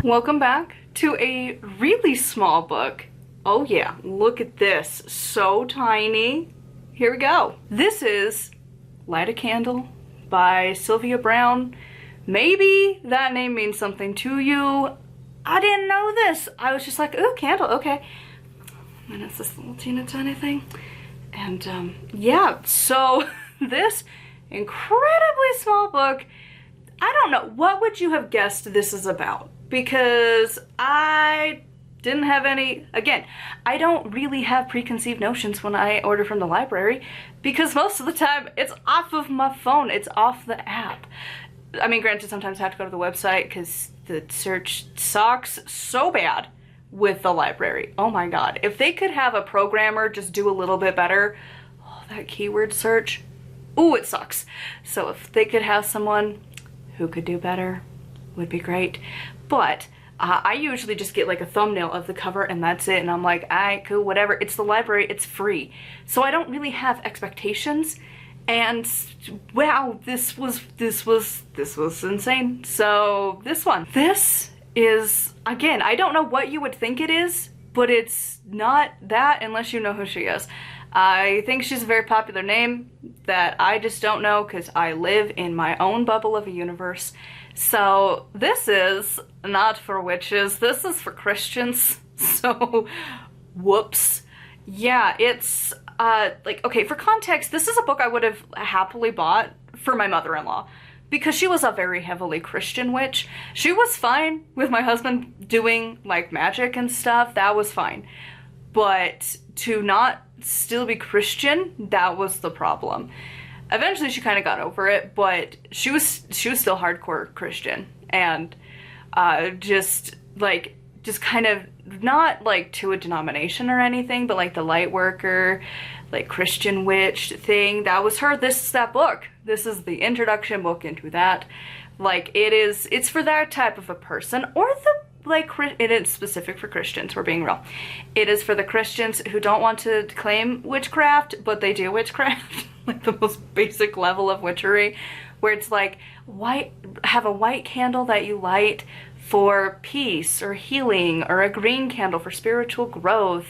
Welcome back to a really small book. Oh yeah, look at this. So tiny. Here we go. This is Light a Candle by Sylvia Browne. Maybe that name means something to you. I didn't know this. I was just like, ooh, candle, okay. And it's this little teeny tiny thing. And yeah, so this incredibly small book, I don't know, what would you have guessed this is about? Because I didn't have any, again, I don't really have preconceived notions when I order from the library because most of the time it's off of my phone, it's off the app. I mean, granted, sometimes I have to go to the website because the search sucks so bad with the library. Oh my God. If they could have a programmer just do a little bit better, oh, that keyword search, ooh, it sucks. So if they could have someone who could do better, would be great. But I usually just get like a thumbnail of the cover and that's it. And I'm like, alright, cool, whatever. It's the library, it's free. So I don't really have expectations. And wow, this was insane. So this is, again, I don't know what you would think it is, but it's not that unless you know who she is. I think she's a very popular name that I just don't know because I live in my own bubble of a universe. So this is not for witches, this is for Christians. So whoops. Yeah, it's like, okay, for context, this is a book I would have happily bought for my mother-in-law because she was a very heavily Christian witch. She was fine with my husband doing like magic and stuff, that was fine. But to not still be Christian, that was the problem. Eventually she kind of got over it, but she was still hardcore Christian and just kind of not like to a denomination or anything, but like the light worker, like Christian witch thing, that was her. This is that book. This is the introduction book into that. Like it's for that type of a person, or the like, it is specific for Christians, we're being real. It is for the Christians who don't want to claim witchcraft, but they do witchcraft. Like the most basic level of witchery, where it's like, have a white candle that you light for peace or healing, or a green candle for spiritual growth,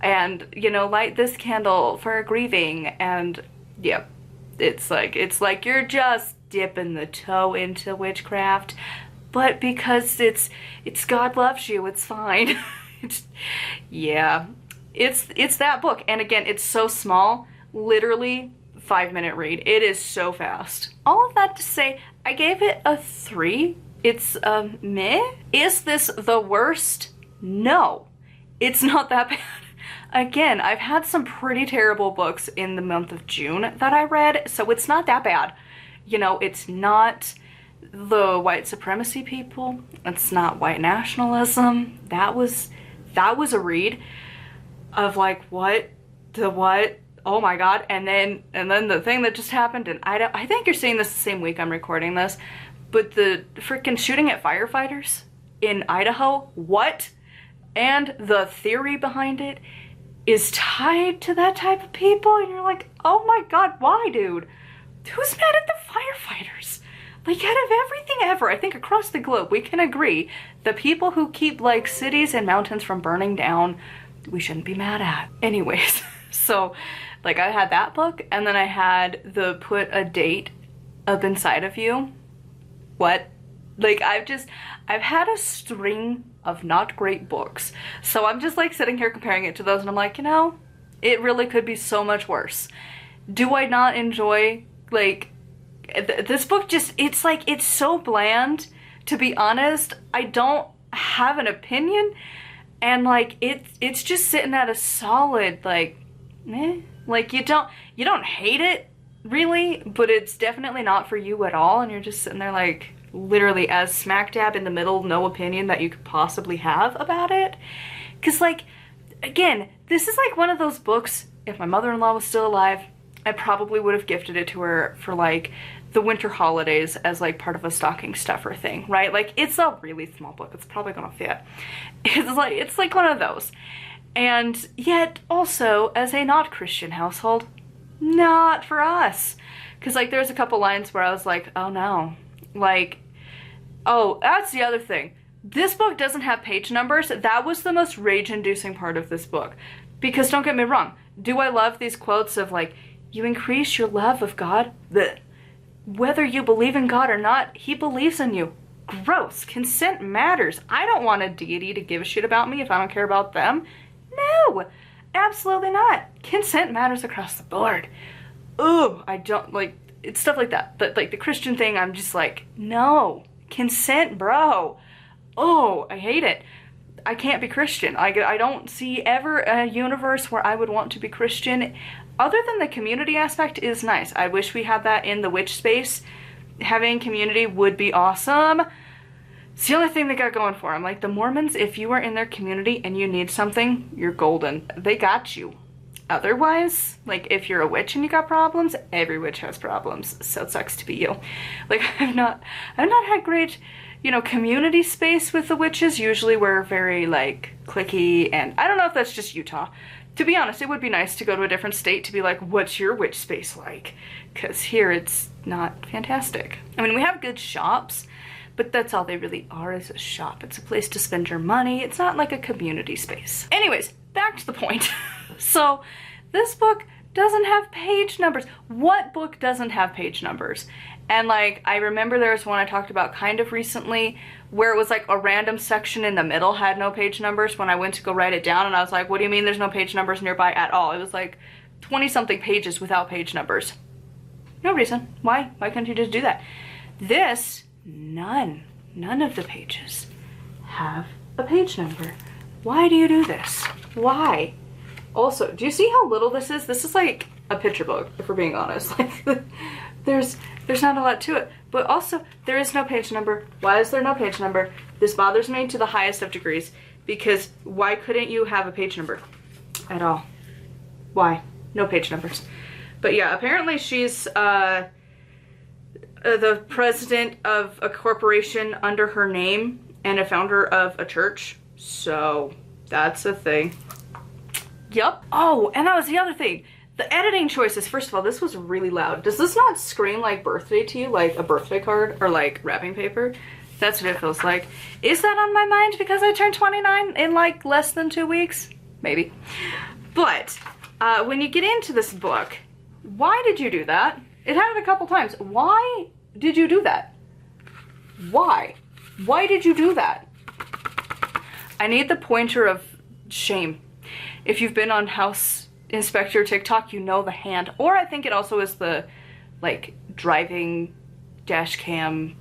and, you know, light this candle for grieving. And yeah, it's like you're just dipping the toe into witchcraft, but because it's God loves you, it's fine. Yeah, it's that book. And again, it's so small, literally 5-minute read. It is so fast. All of that to say, I gave it a 3. It's meh. Is this the worst? No, it's not that bad. Again, I've had some pretty terrible books in the month of June that I read, so it's not that bad. You know, it's not the white supremacy people, it's not white nationalism. That was a read of like, what, oh my God. And then the thing that just happened, and I think you're seeing this the same week I'm recording this, but the freaking shooting at firefighters in Idaho, what? And the theory behind it is tied to that type of people, and you're like, oh my God, why, dude? Who's mad at the firefighters? Like, out of everything ever, I think across the globe, we can agree, the people who keep, like, cities and mountains from burning down, we shouldn't be mad at. Anyways, so, like, I had that book, and then I had the Put a Date Up Inside of You. What? Like, I've had a string of not great books, so I'm just, like, sitting here comparing it to those, and I'm like, you know, it really could be so much worse. Do I not enjoy, like, this book? Just, it's like, it's so bland, to be honest. I don't have an opinion, and like, it's just sitting at a solid, like, meh. Like, you don't hate it, really, but it's definitely not for you at all, and you're just sitting there like, literally as smack dab in the middle, no opinion that you could possibly have about it. Because, like, again, this is like one of those books, if my mother-in-law was still alive, I probably would have gifted it to her for like the winter holidays as like part of a stocking stuffer thing, right? Like, it's a really small book, it's probably gonna fit. It's like one of those. And yet also, as a not Christian household, not for us. Because like there's a couple lines where I was like, oh no, like, oh, that's the other thing. This book doesn't have page numbers. That was the most rage-inducing part of this book. Because don't get me wrong, do I love these quotes of like, you increase your love of God? Blech. Whether you believe in God or not, he believes in you. Gross. Consent matters. I don't want a deity to give a shit about me if I don't care about them. No, absolutely not. Consent matters across the board. Ooh, I don't like, it's stuff like that. But like the Christian thing, I'm just like, no. Consent, bro. Oh, I hate it. I can't be Christian. I don't see ever a universe where I would want to be Christian. Other than the community aspect is nice. I wish we had that in the witch space. Having community would be awesome. It's the only thing they got going for them. Like the Mormons, if you are in their community and you need something, you're golden. They got you. Otherwise, like if you're a witch and you got problems, every witch has problems. So it sucks to be you. Like I've not had great, you know, community space with the witches. Usually we're very like cliquey, and I don't know if that's just Utah. To be honest, it would be nice to go to a different state to be like, what's your witch space like? Because here it's not fantastic. I mean, we have good shops, but that's all they really are, is a shop. It's a place to spend your money. It's not like a community space. Anyways, back to the point. So this book doesn't have page numbers. What book doesn't have page numbers? And like, I remember there was one I talked about kind of recently where it was like a random section in the middle had no page numbers when I went to go write it down, and I was like, what do you mean there's no page numbers nearby at all? It was like 20 something pages without page numbers. No reason. Why? Why couldn't you just do that? This, none of the pages have a page number. Why do you do this? Why? Also, do you see how little this is? This is like a picture book, if we're being honest. Like, there's not a lot to it. But also, there is no page number. Why is there no page number? This bothers me to the highest of degrees, because why couldn't you have a page number at all? Why? No page numbers. But yeah, apparently she's the president of a corporation under her name and a founder of a church. So that's a thing. Yup. Oh, and that was the other thing. The editing choices. First of all, this was really loud. Does this not scream like birthday to you? Like a birthday card or like wrapping paper? That's what it feels like. Is that on my mind because I turned 29 in like less than 2 weeks? Maybe. But when you get into this book, why did you do that? It had it a couple times. Why did you do that? Why? Why did you do that? I need the pointer of shame. If you've been on House Inspector TikTok, you know the hand. Or I think it also is the like driving dash cam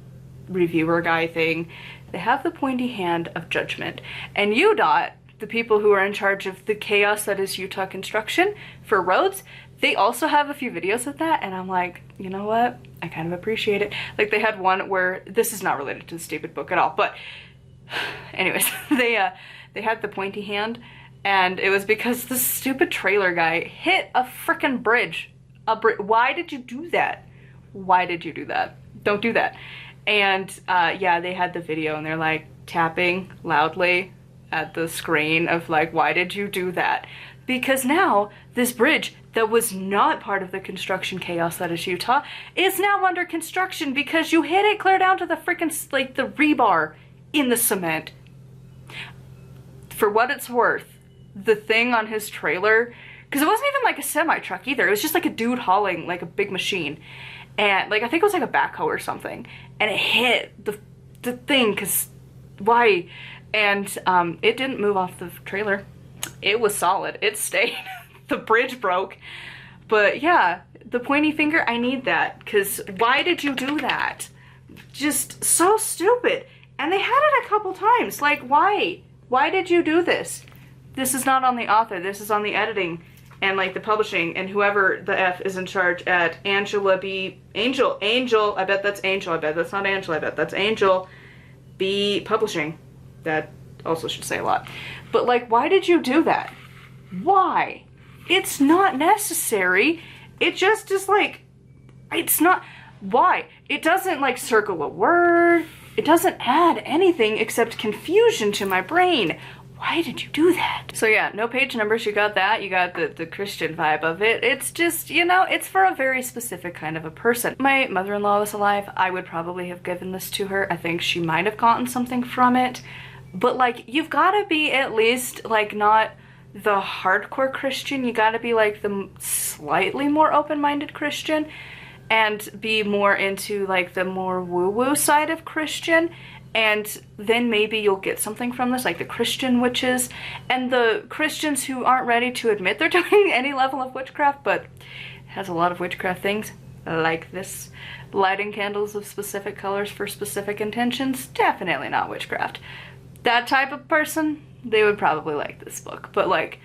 reviewer guy thing. They have the pointy hand of judgment. And UDOT, the people who are in charge of the chaos that is Utah construction for roads, they also have a few videos of that, and I'm like, you know what? I kind of appreciate it. Like they had one where, this is not related to the stupid book at all, but anyways, they had the pointy hand, and it was because the stupid trailer guy hit a frickin' bridge. Why did you do that? Why did you do that? Don't do that. And yeah, they had the video, and they're like tapping loudly at the screen of like, why did you do that? Because now this bridge that was not part of the construction chaos that is Utah is now under construction because you hit it clear down to the freaking, like, the rebar in the cement. For what it's worth, the thing on his trailer, because it wasn't even like a semi-truck either, it was just like a dude hauling like a big machine, and like I think it was like a backhoe or something, and it hit the thing, because why? And it didn't move off the trailer. It was solid. It stayed. The bridge broke. But yeah, the pointy finger, I need that. Because why did you do that? Just so stupid. And they had it a couple times. Like, why? Why did you do this? This is not on the author. This is on the editing and like the publishing and whoever the F is in charge at Angela B. Angel. I bet that's Angel. I bet that's not Angela. I bet that's Angel B. Publishing. That also should say a lot. But like, why did you do that? Why? It's not necessary. It just is like, it's not, why? It doesn't like circle a word. It doesn't add anything except confusion to my brain. Why did you do that? So yeah, no page numbers, you got that. You got the Christian vibe of it. It's just, you know, it's for a very specific kind of a person. My mother-in-law was alive, I would probably have given this to her. I think she might have gotten something from it. But like, you've gotta be at least like not the hardcore Christian. You gotta be like the slightly more open-minded Christian and be more into like the more woo-woo side of Christian. And then maybe you'll get something from this, like the Christian witches and the Christians who aren't ready to admit they're doing any level of witchcraft, but has a lot of witchcraft things, like this. Lighting candles of specific colors for specific intentions, definitely not witchcraft. That type of person, they would probably like this book. But like,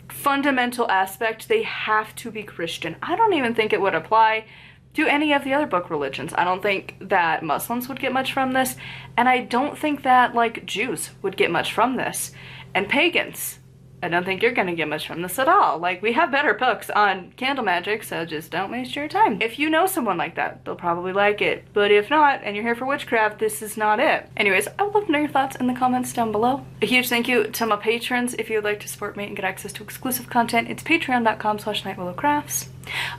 fundamental aspect, they have to be Christian. I don't even think it would apply to any of the other book religions. I don't think that Muslims would get much from this, and I don't think that like Jews would get much from this, and pagans. I don't think you're gonna get much from this at all. Like, we have better books on candle magic, so just don't waste your time. If you know someone like that, they'll probably like it. But if not, and you're here for witchcraft, this is not it. Anyways, I would love to know your thoughts in the comments down below. A huge thank you to my patrons. If you would like to support me and get access to exclusive content, it's patreon.com/nightwillowcrafts.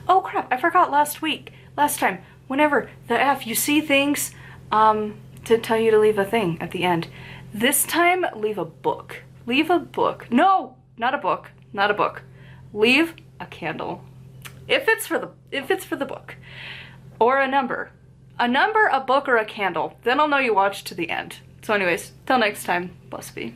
Oh crap, I forgot last time, whenever the F you see things, to tell you to leave a thing at the end. This time, leave a book. Leave a book. No, not a book. Not a book. Leave a candle. If it's for the book. Or a number. A number, a book, or a candle. Then I'll know you watched to the end. So anyways, till next time, bless be.